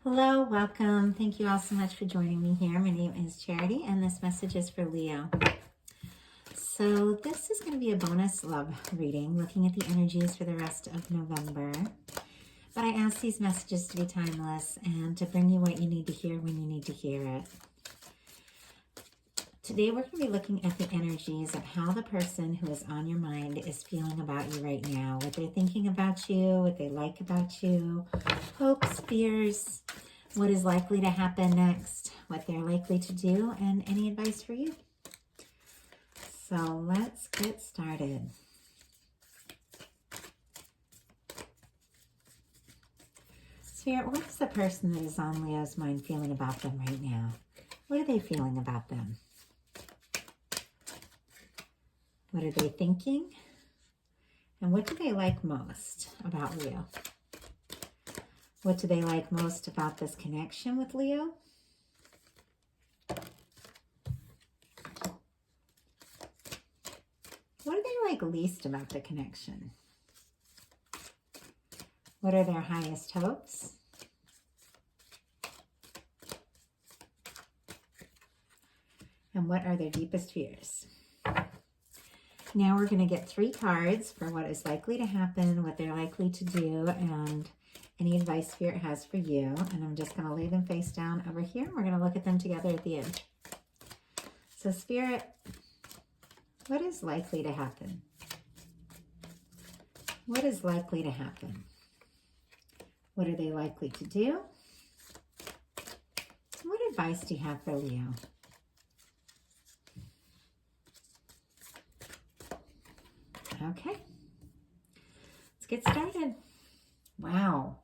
Hello, welcome. Thank you all so much for joining me here. My name is Charity, and this message is for Leo. So this is going to be a bonus love reading, looking at the energies for the rest of November. But I ask these messages to be timeless and to bring you what you need to hear when you need to hear it. Today we're going to be looking at the energies of how the person who is on your mind is feeling about you right now, what they're thinking about you, what they like about you, hopes, fears, what is likely to happen next, what they're likely to do, and any advice for you. So let's get started. Spirit, what is the person that is on Leo's mind feeling about them right now? What are they feeling about them? What are they thinking? And what do they like most about Leo? What do they like most about this connection with Leo? What do they like least about the connection? What are their highest hopes? And what are their deepest fears? Now we're going to get 3 cards for what is likely to happen, what they're likely to do, and any advice Spirit has for you. And I'm just going to lay them face down over here. We're going to look at them together at the end. So Spirit, what is likely to happen? What is likely to happen? What are they likely to do? What advice do you have for Leo? Okay, let's get started. Wow,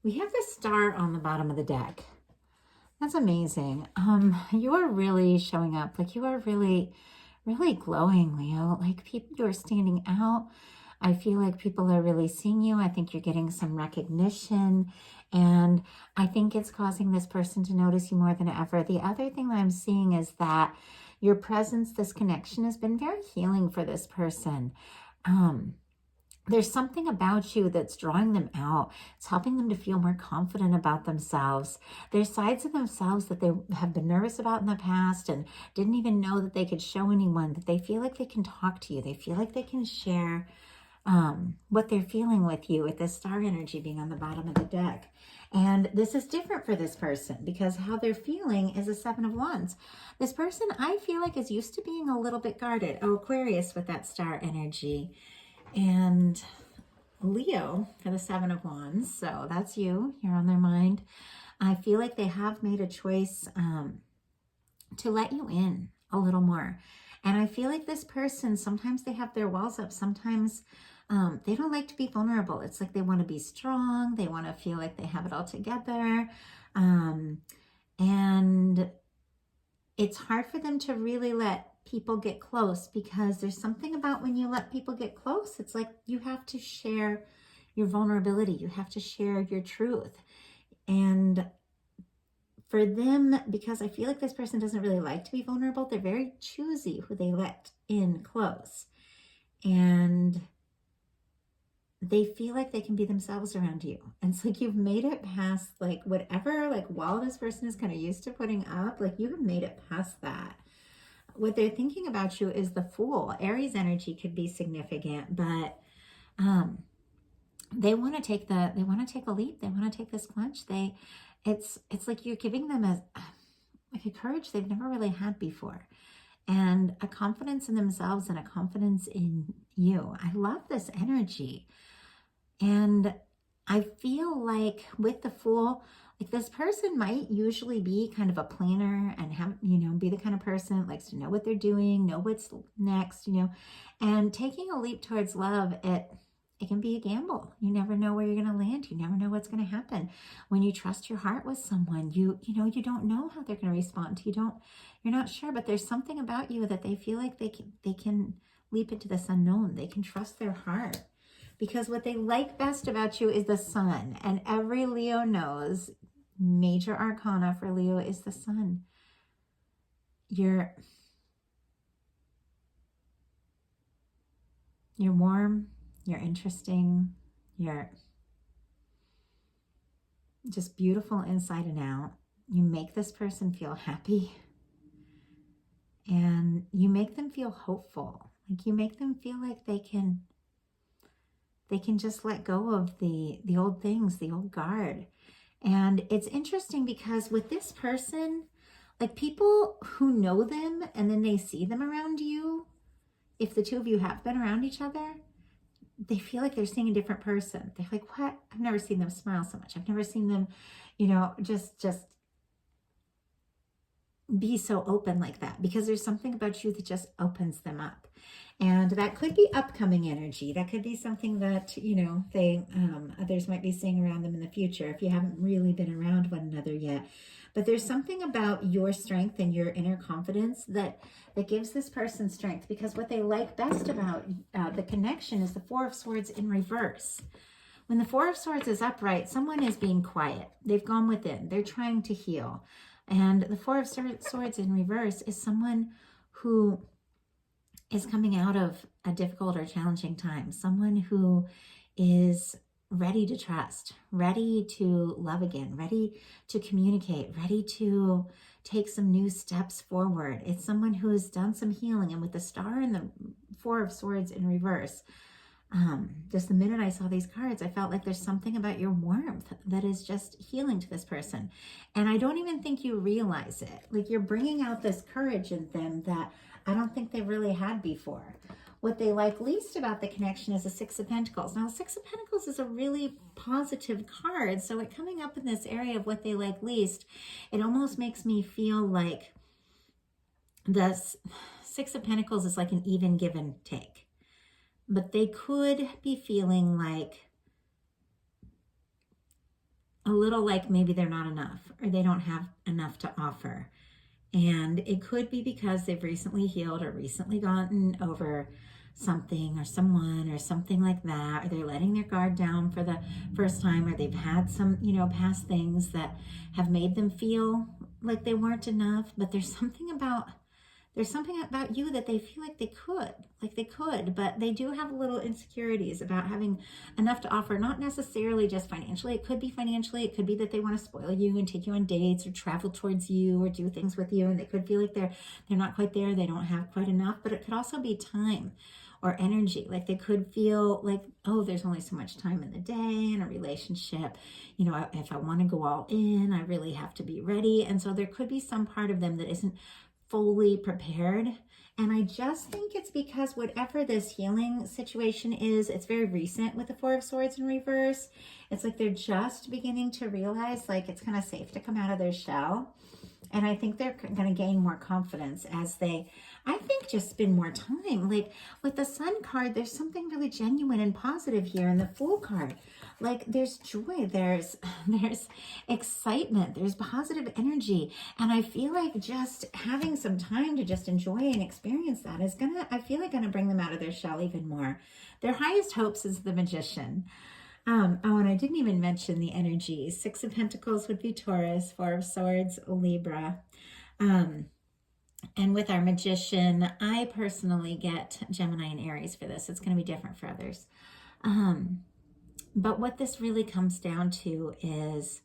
we have the Star on the bottom of the deck. That's amazing. You are really showing up. Like, you are really, really glowing, Leo. Like, people, you are standing out. I feel like people are really seeing you. I think you're getting some recognition, and I think it's causing this person to notice you more than ever. The other thing that I'm seeing is that your presence, this connection, has been very healing for this person. There's something about you that's drawing them out. It's helping them to feel more confident about themselves. There's sides of themselves that they have been nervous about in the past and didn't even know that they could show anyone, that they feel like they can talk to you. They feel like they can share what they're feeling with you, with the Star energy being on the bottom of the deck. And this is different for this person because how they're feeling is a 7 of Wands. This person, I feel like, is used to being a little bit guarded. Oh, Aquarius with that Star energy. And Leo for the 7 of Wands. So that's you. You're on their mind. I feel like they have made a choice to let you in a little more. And I feel like this person, sometimes they have their walls up. Sometimes they don't like to be vulnerable. It's like they want to be strong. They want to feel like they have it all together. And it's hard for them to really let people get close because there's something about when you let people get close, it's like you have to share your vulnerability. You have to share your truth. And for them, because I feel like this person doesn't really like to be vulnerable, they're very choosy who they let in close. And they feel like they can be themselves around you. And it's like you've made it past like whatever like wall this person is kind of used to putting up, like you have made it past that. What they're thinking about you is the Fool. Aries energy could be significant, but they want to take a leap. They want to take this plunge. It's like you're giving them a courage they've never really had before, and a confidence in themselves and a confidence in you. I love this energy. And I feel like with the Fool, like this person might usually be kind of a planner and have, be the kind of person that likes to know what they're doing, know what's next, and taking a leap towards love, it can be a gamble. You never know where you're going to land. You never know what's going to happen. When you trust your heart with someone, you don't know how they're going to respond. You're not sure, but there's something about you that they feel like they can leap into this unknown. They can trust their heart. Because what they like best about you is the Sun. And every Leo knows major arcana for Leo is the Sun. You're warm, you're interesting, you're just beautiful inside and out. You make this person feel happy, and you make them feel hopeful. Like you make them feel like they can just let go of the old things, the old guard. And it's interesting because with this person, like people who know them and then they see them around you, if the two of you have been around each other, they feel like they're seeing a different person. They're like, what? I've never seen them smile so much. I've never seen them, just be so open like that, because there's something about you that just opens them up. And that could be upcoming energy. That could be something that, they others might be seeing around them in the future if you haven't really been around one another yet. But there's something about your strength and your inner confidence that gives this person strength, because what they like best about the connection is the Four of Swords in reverse. When the Four of Swords is upright, someone is being quiet. They've gone within. They're trying to heal. And the Four of Swords in reverse is someone who is coming out of a difficult or challenging time. Someone who is ready to trust, ready to love again, ready to communicate, ready to take some new steps forward. It's someone who has done some healing. And with the Star and the Four of Swords in reverse, just the minute I saw these cards, I felt like there's something about your warmth that is just healing to this person. And I don't even think you realize it. Like you're bringing out this courage in them that I don't think they really had before. What they like least about the connection is the Six of Pentacles. Now, the Six of Pentacles is a really positive card. So it coming up in this area of what they like least, it almost makes me feel like the Six of Pentacles is like an even give and take. But they could be feeling like a little like maybe they're not enough, or they don't have enough to offer. And it could be because they've recently healed or recently gotten over something or someone or something like that, or they're letting their guard down for the first time, or they've had some, past things that have made them feel like they weren't enough. But there's something about you that they feel like they could, but they do have little insecurities about having enough to offer, not necessarily just financially. It could be financially. It could be that they want to spoil you and take you on dates or travel towards you or do things with you. And they could feel like they're not quite there. They don't have quite enough, but it could also be time or energy. Like they could feel like, oh, there's only so much time in the day in a relationship. If I want to go all in, I really have to be ready. And so there could be some part of them that isn't fully prepared. And I just think it's because whatever this healing situation is, it's very recent with the Four of Swords in reverse. It's like they're just beginning to realize like it's kind of safe to come out of their shell. And I think they're going to gain more confidence as they, I think, just spend more time. Like with the Sun card, there's something really genuine and positive here. And the Fool card, like there's joy, there's excitement, there's positive energy. And I feel like just having some time to just enjoy and experience that is going to bring them out of their shell even more. Their highest hopes is the Magician. And I didn't even mention the energies. Six of Pentacles would be Taurus, Four of Swords, Libra. And with our Magician, I personally get Gemini and Aries for this. It's going to be different for others. But what this really comes down to is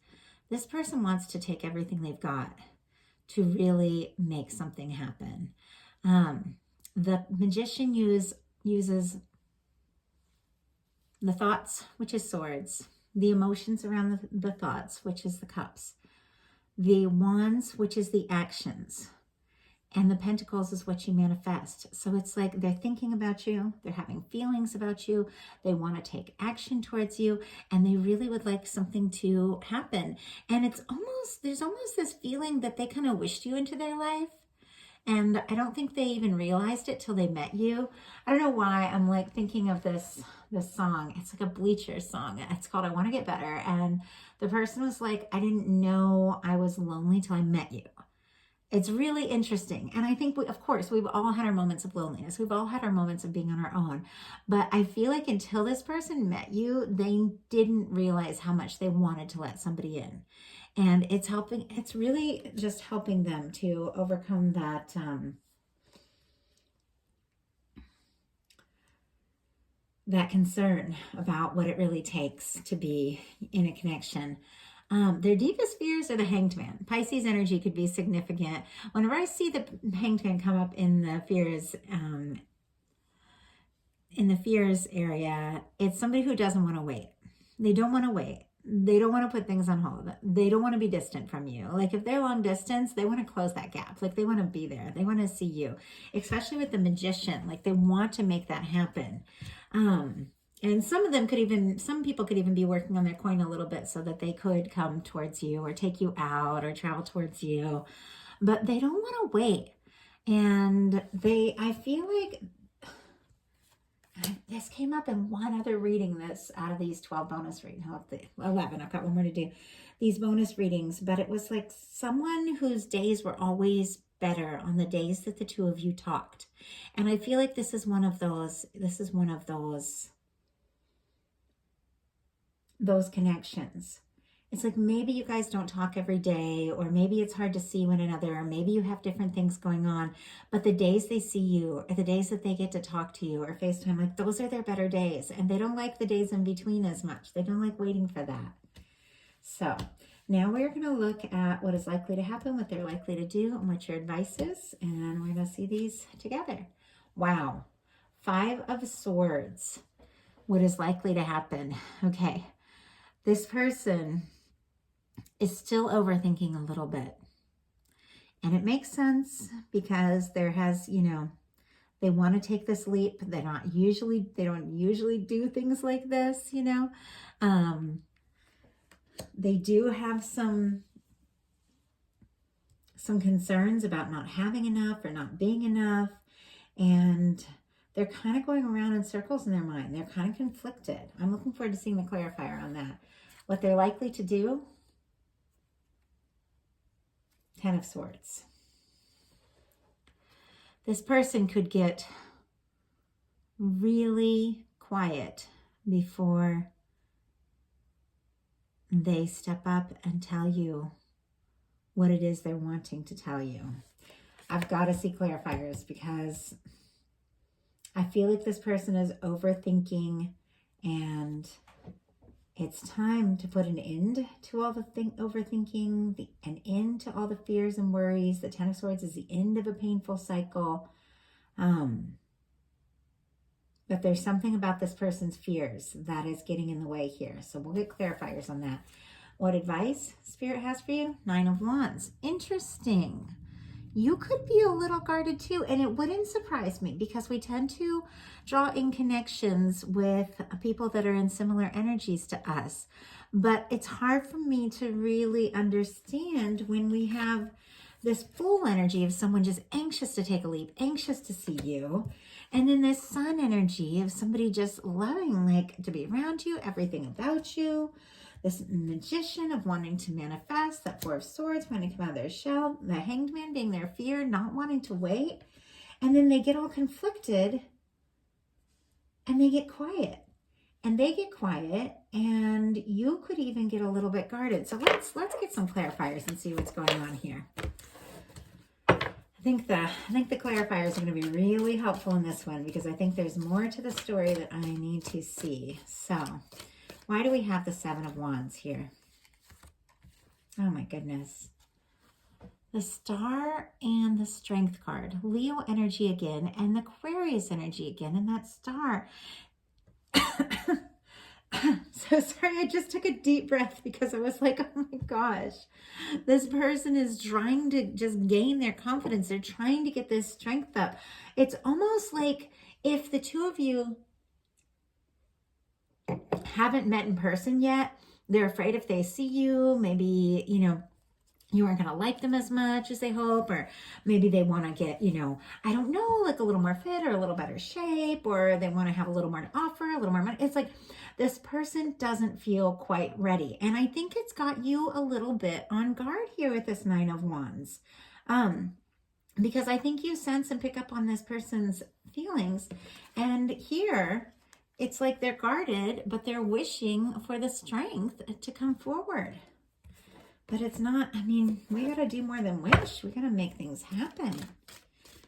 this person wants to take everything they've got to really make something happen. The Magician uses the thoughts, which is swords, the emotions around the thoughts, which is the cups, the wands, which is the actions, and the pentacles is what you manifest. So it's like they're thinking about you, they're having feelings about you, they want to take action towards you, and they really would like something to happen. And there's almost this feeling that they kind of wished you into their life. And I don't think they even realized it till they met you. I don't know why I'm like thinking of this song. It's like a Bleacher song. It's called I Want to Get Better. And the person was like, I didn't know I was lonely till I met you. It's really interesting. And I think, of course, we've all had our moments of loneliness. We've all had our moments of being on our own. But I feel like until this person met you, they didn't realize how much they wanted to let somebody in. And it's really just helping them to overcome that, that concern about what it really takes to be in a connection. Their deepest fears are the Hanged Man. Pisces energy could be significant. Whenever I see the Hanged Man come up in the fears area, it's somebody who doesn't want to wait. They don't want to wait. They don't want to put things on hold. They don't want to be distant from you. Like if they're long distance, they want to close that gap. Like they want to be there. They want to see you, especially with the Magician. Like they want to make that happen. And some people could even be working on their coin a little bit so that they could come towards you or take you out or travel towards you, but they don't want to wait. And I feel like this came up in one other reading that's out of these 12 bonus readings. 11, I've got one more to do. These bonus readings, but it was like someone whose days were always better on the days that the two of you talked. And I feel like this is one of those connections. It's like maybe you guys don't talk every day, or maybe it's hard to see one another, or maybe you have different things going on, but the days they see you or the days that they get to talk to you or FaceTime, like those are their better days, and they don't like the days in between as much. They don't like waiting for that. So now we're going to look at what is likely to happen, what they're likely to do, and what your advice is, and we're going to see these together. Wow. 5 of Swords. What is likely to happen? Okay. This person is still overthinking a little bit. And it makes sense because they want to take this leap. They don't usually do things like this, They do have some concerns about not having enough or not being enough. And they're kind of going around in circles in their mind. They're kind of conflicted. I'm looking forward to seeing the clarifier on that. What they're likely to do, 10 of Swords. This person could get really quiet before they step up and tell you what it is they're wanting to tell you. I've got to see clarifiers because I feel like this person is overthinking, and it's time to put an end to all the overthinking, an end to all the fears and worries. The 10 of Swords is the end of a painful cycle. But there's something about this person's fears that is getting in the way here. So we'll get clarifiers on that. What advice Spirit has for you? 9 of Wands. Interesting. You could be a little guarded too, and it wouldn't surprise me because we tend to draw in connections with people that are in similar energies to us. But it's hard for me to really understand when we have this full energy of someone just anxious to take a leap, anxious to see you, and then this Sun energy of somebody just loving like to be around you, everything about you. This Magician of wanting to manifest, that 4 of Swords, wanting to come out of their shell, the Hanged Man being their fear, not wanting to wait. And then they get all conflicted and they get quiet. And they get quiet, and you could even get a little bit guarded. So let's get some clarifiers and see what's going on here. I think the clarifiers are going to be really helpful in this one because I think there's more to the story that I need to see. So why do we have the 7 of Wands here? Oh my goodness. The Star and the Strength card. Leo energy again and the Aquarius energy again. And that Star. So sorry, I just took a deep breath because I was like, oh my gosh. This person is trying to just gain their confidence. They're trying to get this strength up. It's almost like if the two of you haven't met in person yet, they're afraid if they see you, maybe, you aren't going to like them as much as they hope, or maybe they want to get, I don't know, like a little more fit or a little better shape, or they want to have a little more to offer, a little more money. It's like this person doesn't feel quite ready. And I think it's got you a little bit on guard here with this 9 of Wands. Because I think you sense and pick up on this person's feelings. And here, it's like they're guarded, but they're wishing for the strength to come forward. But it's not, we got to do more than wish. We got to make things happen.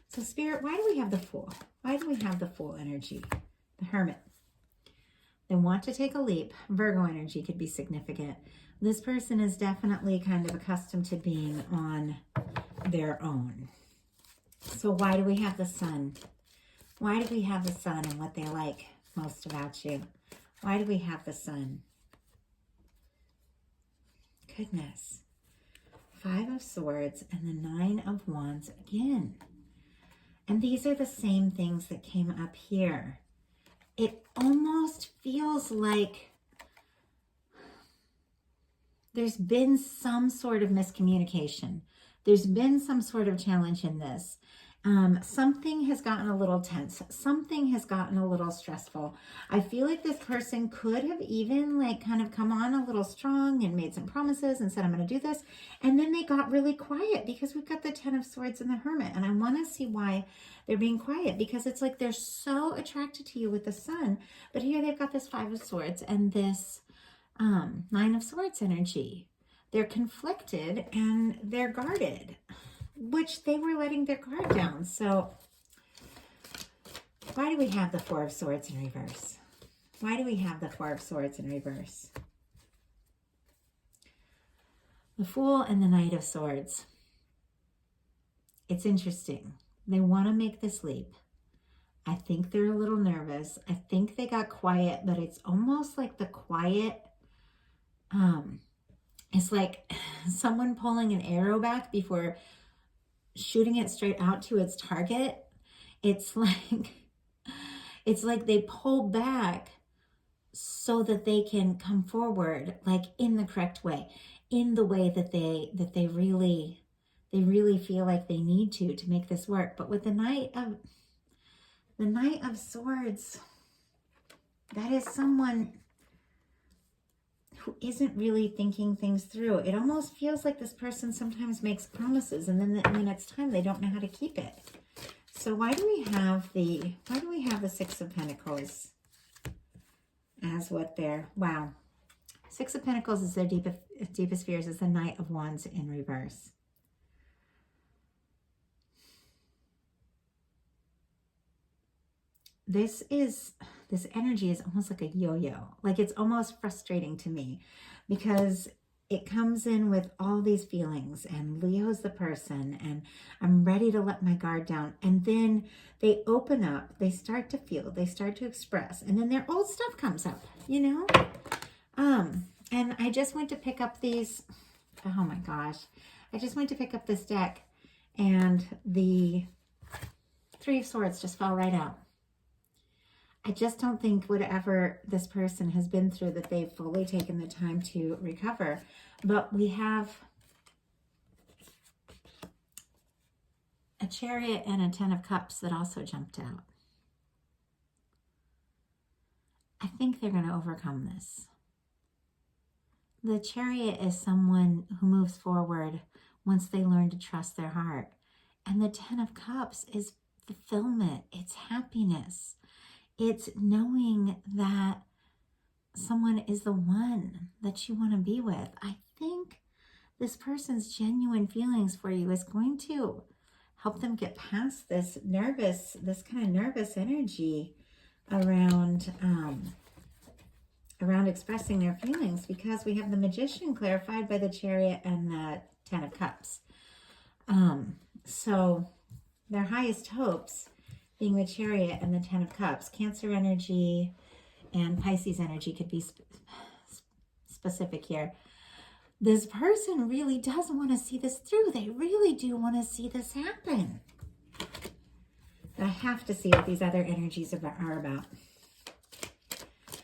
So Spirit, why do we have the Fool? Why do we have the Fool energy? The Hermit. They want to take a leap. Virgo energy could be significant. This person is definitely kind of accustomed to being on their own. So why do we have the Sun? Why do we have the Sun and what they like most about you? Why do we have the Sun? Goodness. 5 of Swords and the 9 of Wands again. And these are the same things that came up here. It almost feels like there's been some sort of miscommunication. There's been some sort of challenge in this. Something has gotten a little tense. Something has gotten a little stressful. I feel like this person could have even like kind of come on a little strong and made some promises and said, I'm going to do this. And then they got really quiet because we've got the 10 of Swords and the Hermit. And I want to see why they're being quiet, because it's like they're so attracted to you with the Sun. But here they've got this 5 of Swords and this 9 of Swords energy. They're conflicted and they're guarded, which they were letting their guard down. So why do we have the 4 of Swords in reverse? Why do we have the 4 of Swords in reverse? The Fool and the Knight of Swords. It's interesting. They want to make this leap. I think they're a little nervous. I think they got quiet, but it's almost like the quiet, it's like someone pulling an arrow back before shooting it straight out to its target. It's like they pull back so that they can come forward, like in the correct way, in the way that they really feel like they need to make this work. But with the Knight of Swords, that is someone who isn't really thinking things through. It almost feels like this person sometimes makes promises and then in the next time they don't know how to keep it. So why do we have the 6 of Pentacles as what they're, wow. 6 of Pentacles is their deepest fears, is the Knight of Wands in reverse. This energy is almost like a yo-yo. Like it's almost frustrating to me because it comes in with all these feelings and Leo's the person and I'm ready to let my guard down. And then they open up, they start to feel, they start to express, and then their old stuff comes up, you know? And I just went to pick up these, oh my gosh. I just went to pick up this deck and the 3 of Swords just fell right out. I just don't think whatever this person has been through that they've fully taken the time to recover. But we have a Chariot and a 10 of Cups that also jumped out. I think they're going to overcome this. The Chariot is someone who moves forward once they learn to trust their heart. And the 10 of Cups is fulfillment. It's happiness. It's knowing that someone is the one that you want to be with. I think this person's genuine feelings for you is going to help them get past this kind of nervous energy around expressing their feelings, because we have the Magician clarified by the Chariot and the 10 of Cups. So their highest hopes being the Chariot and the 10 of Cups. Cancer energy and Pisces energy could be specific here. This person really does want to see this through. They really do want to see this happen. But I have to see what these other energies are about.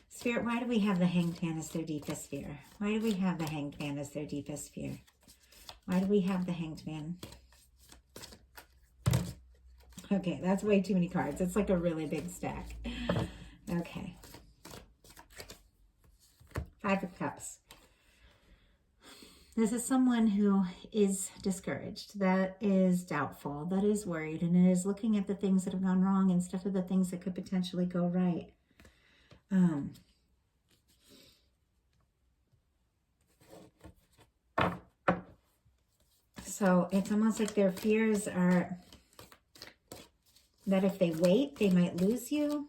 Spirit, why do we have the Hanged Man as their deepest fear? Why do we have the Hanged Man as their deepest fear? Why do we have the Hanged Man? Okay, that's way too many cards. It's like a really big stack. Okay. 5 of Cups. This is someone who is discouraged, that is doubtful, that is worried, and is looking at the things that have gone wrong instead of the things that could potentially go right. So it's almost like their fears are that if they wait, they might lose you.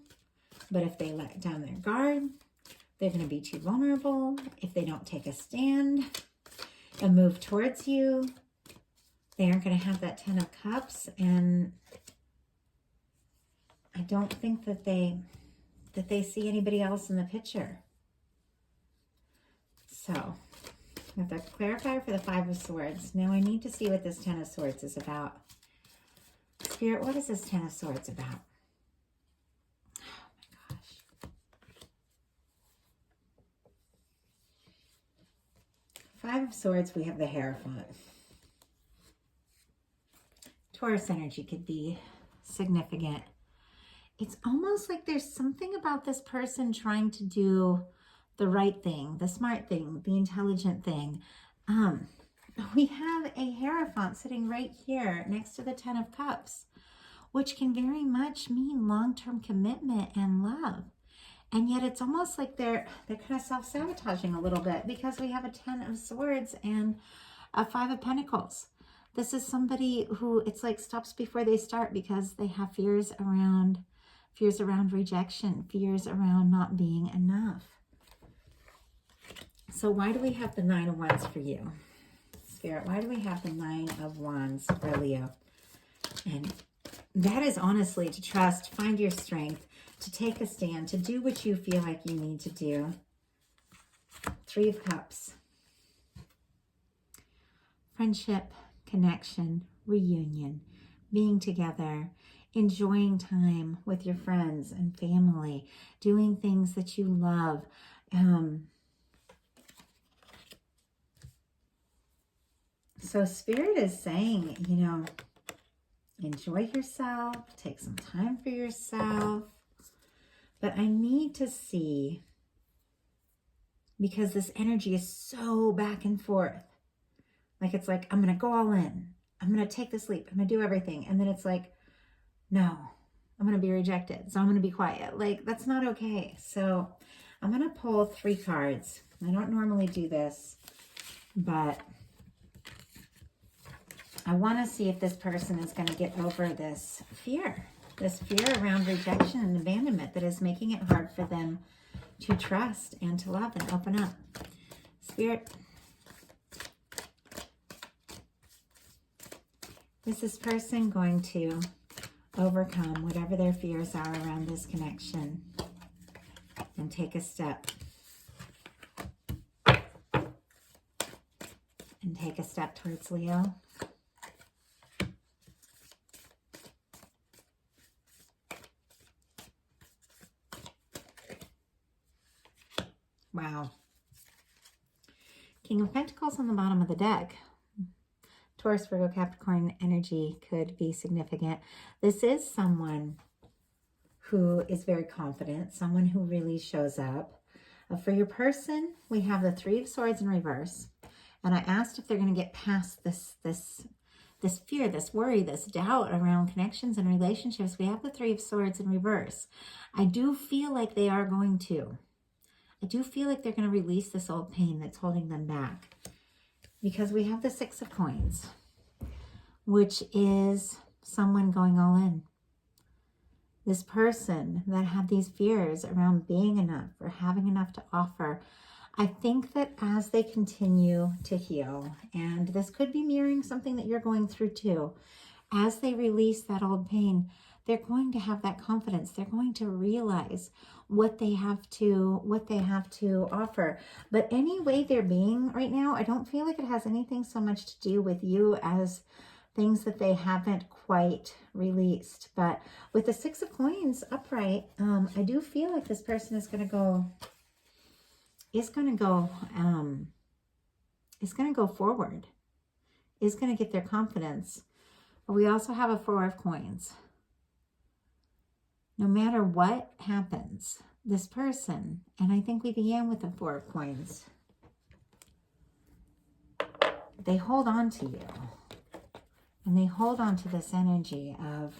But if they let down their guard, they're going to be too vulnerable if they don't take a stand and move towards you. They aren't going to have that 10 of Cups, and I don't think that they see anybody else in the picture. So, we have the clarifier for the 5 of Swords. Now I need to see what this 10 of Swords is about. Spirit, what is this 10 of Swords about? Oh my gosh. 5 of Swords, we have the Hierophant. Taurus energy could be significant. It's almost like there's something about this person trying to do the right thing, the smart thing, the intelligent thing. We have a Hierophant sitting right here next to the 10 of Cups, which can very much mean long-term commitment and love. And yet it's almost like they're kind of self-sabotaging a little bit, because we have a 10 of Swords and a 5 of Pentacles. This is somebody who, it's like, stops before they start, because they have fears around rejection, fears around not being enough. So why do we have the 9 of Wands for you? Spirit, why do we have the 9 of Wands for Leo? And that is honestly to trust, find your strength, to take a stand, to do what you feel like you need to do. 3 of Cups. Friendship, connection, reunion, being together, enjoying time with your friends and family, doing things that you love. So Spirit is saying, you know, enjoy yourself, take some time for yourself. But I need to see, because this energy is so back and forth. Like, it's like, I'm going to go all in. I'm going to take this leap. I'm going to do everything. And then it's like, no, I'm going to be rejected. So I'm going to be quiet. Like, that's not okay. So I'm going to pull 3 cards. I don't normally do this, but I want to see if this person is going to get over this fear around rejection and abandonment that is making it hard for them to trust and to love and open up. Spirit, is this person going to overcome whatever their fears are around this connection and take a step? And take a step towards Leo? Wow. King of Pentacles on the bottom of the deck. Taurus, Virgo, Capricorn energy could be significant. This is someone who is very confident, someone who really shows up. For your person, we have the 3 of Swords in reverse. And I asked if they're going to get past this fear, this worry, this doubt around connections and relationships. We have the 3 of Swords in reverse. I do feel like they are going to. I do feel like they're going to release this old pain that's holding them back, because we have the 6 of Coins, which is someone going all in. This person that had these fears around being enough or having enough to offer. I think that as they continue to heal, and this could be mirroring something that you're going through too, as they release that old pain, they're going to have that confidence. They're going to realize what they have to offer. But any way they're being right now, I don't feel like it has anything so much to do with you as things that they haven't quite released. But with the 6 of Coins upright, I do feel like this person is going to go forward, is going to get their confidence. But we also have a 4 of Coins. No matter what happens, this person, and I think we began with the 4 of Coins, they hold on to you. And they hold on to this energy of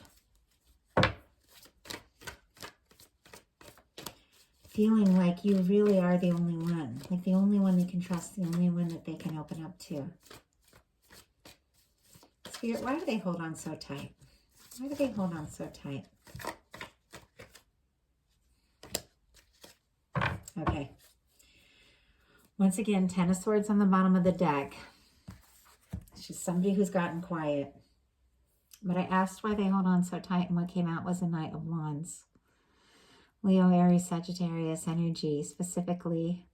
feeling like you really are the only one. Like the only one they can trust, the only one that they can open up to. Spirit, why do they hold on so tight? Why do they hold on so tight? Okay. Once again, Ten of Swords on the bottom of the deck. She's somebody who's gotten quiet. But I asked why they hold on so tight, and what came out was a Knight of Wands. Leo, Aries, Sagittarius energy, specifically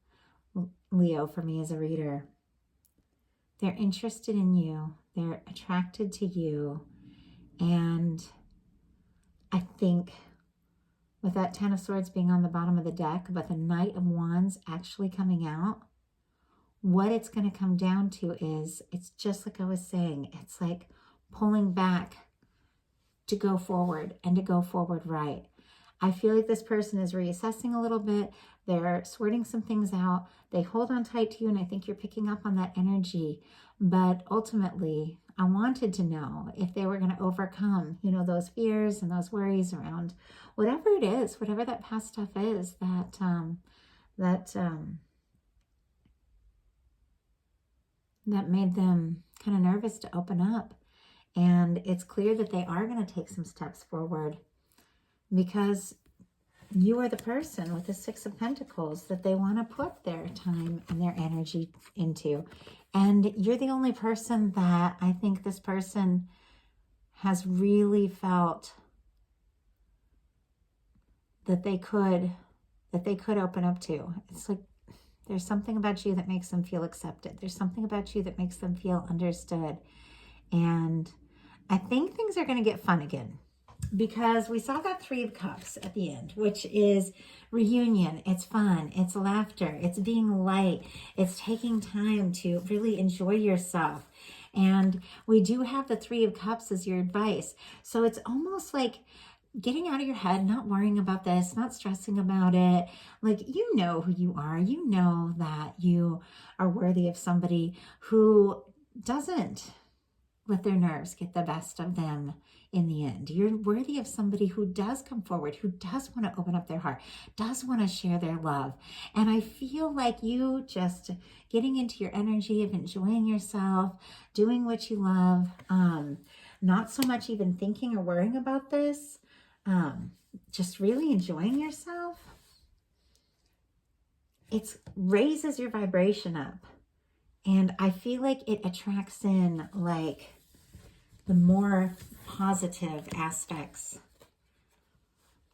Leo for me as a reader. They're interested in you. They're attracted to you. And I think with that Ten of Swords being on the bottom of the deck, but the Knight of Wands actually coming out, what it's going to come down to is, it's just like I was saying, it's like pulling back to go forward and to go forward right. I feel like this person is reassessing a little bit. They're sorting some things out. They hold on tight to you, and I think you're picking up on that energy. But ultimately, I wanted to know if they were going to overcome, you know, those fears and those worries around whatever it is, whatever that past stuff is that made them kind of nervous to open up. And it's clear that they are going to take some steps forward, because you are the person with the Six of Pentacles that they want to put their time and their energy into. And you're the only person that I think this person has really felt that they could open up to. It's like there's something about you that makes them feel accepted. There's something about you that makes them feel understood. And I think things are going to get fun again, because we saw that Three of Cups at the end, which is reunion. It's fun. It's laughter. It's being light. It's taking time to really enjoy yourself. And we do have the Three of Cups as your advice. So it's almost like getting out of your head, not worrying about this, not stressing about it. Like, you know who you are. You know that you are worthy of somebody who doesn't let their nerves get the best of them in the end. You're worthy of somebody who does come forward, who does want to open up their heart, does want to share their love. And I feel like you just getting into your energy of enjoying yourself, doing what you love, not so much even thinking or worrying about this, just really enjoying yourself. It raises your vibration up. And I feel like it attracts in like the more positive aspects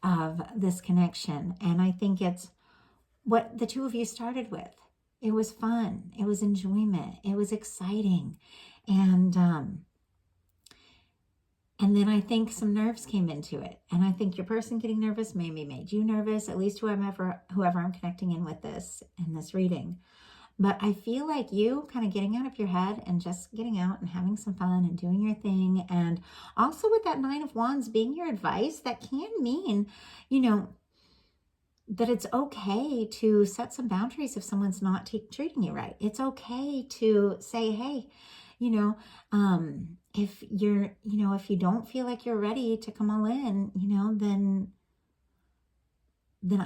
of this connection. And I think it's what the two of you started with. It was fun. It was enjoyment. It was exciting. And then I think some nerves came into it. And I think your person getting nervous maybe made you nervous, at least whoever I'm connecting in with this in this reading. But I feel like you kind of getting out of your head and just getting out and having some fun and doing your thing. And also with that Nine of Wands being your advice, that can mean, you know, that it's okay to set some boundaries if someone's not treating you right. It's okay to say, hey, you know, if you don't feel like you're ready to come all in, you know, then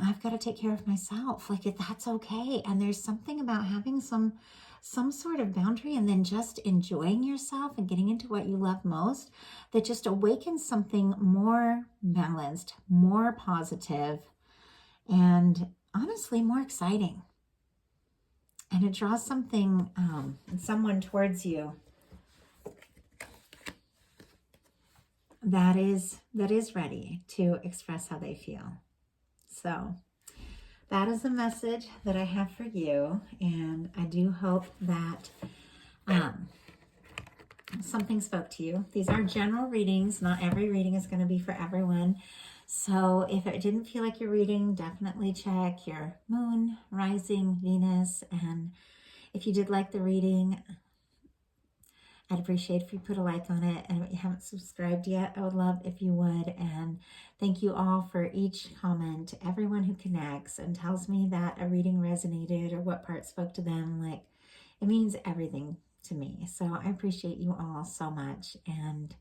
I've got to take care of myself. Like, that's okay. And there's something about having some sort of boundary and then just enjoying yourself and getting into what you love most that just awakens something more balanced, more positive, and honestly more exciting. And it draws something, someone towards you that is ready to express how they feel. So that is the message that I have for you. And I do hope that something spoke to you. These are general readings. Not every reading is going to be for everyone. So if it didn't feel like your reading, definitely check your moon, rising, Venus. And if you did like the reading, I'd appreciate if you put a like on it. And if you haven't subscribed yet, I would love if you would. And thank you all for each comment, everyone who connects and tells me that a reading resonated or what part spoke to them. Like, it means everything to me. So I appreciate you all so much. And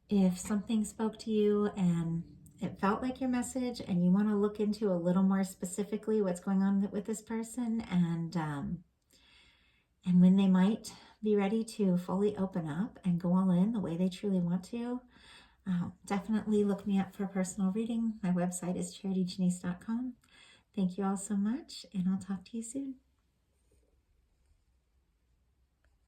if something spoke to you and it felt like your message and you want to look into a little more specifically what's going on with this person and when they might be ready to fully open up and go all in the way they truly want to, definitely look me up for a personal reading. My website is charityjanice.com. Thank you all so much, and I'll talk to you soon.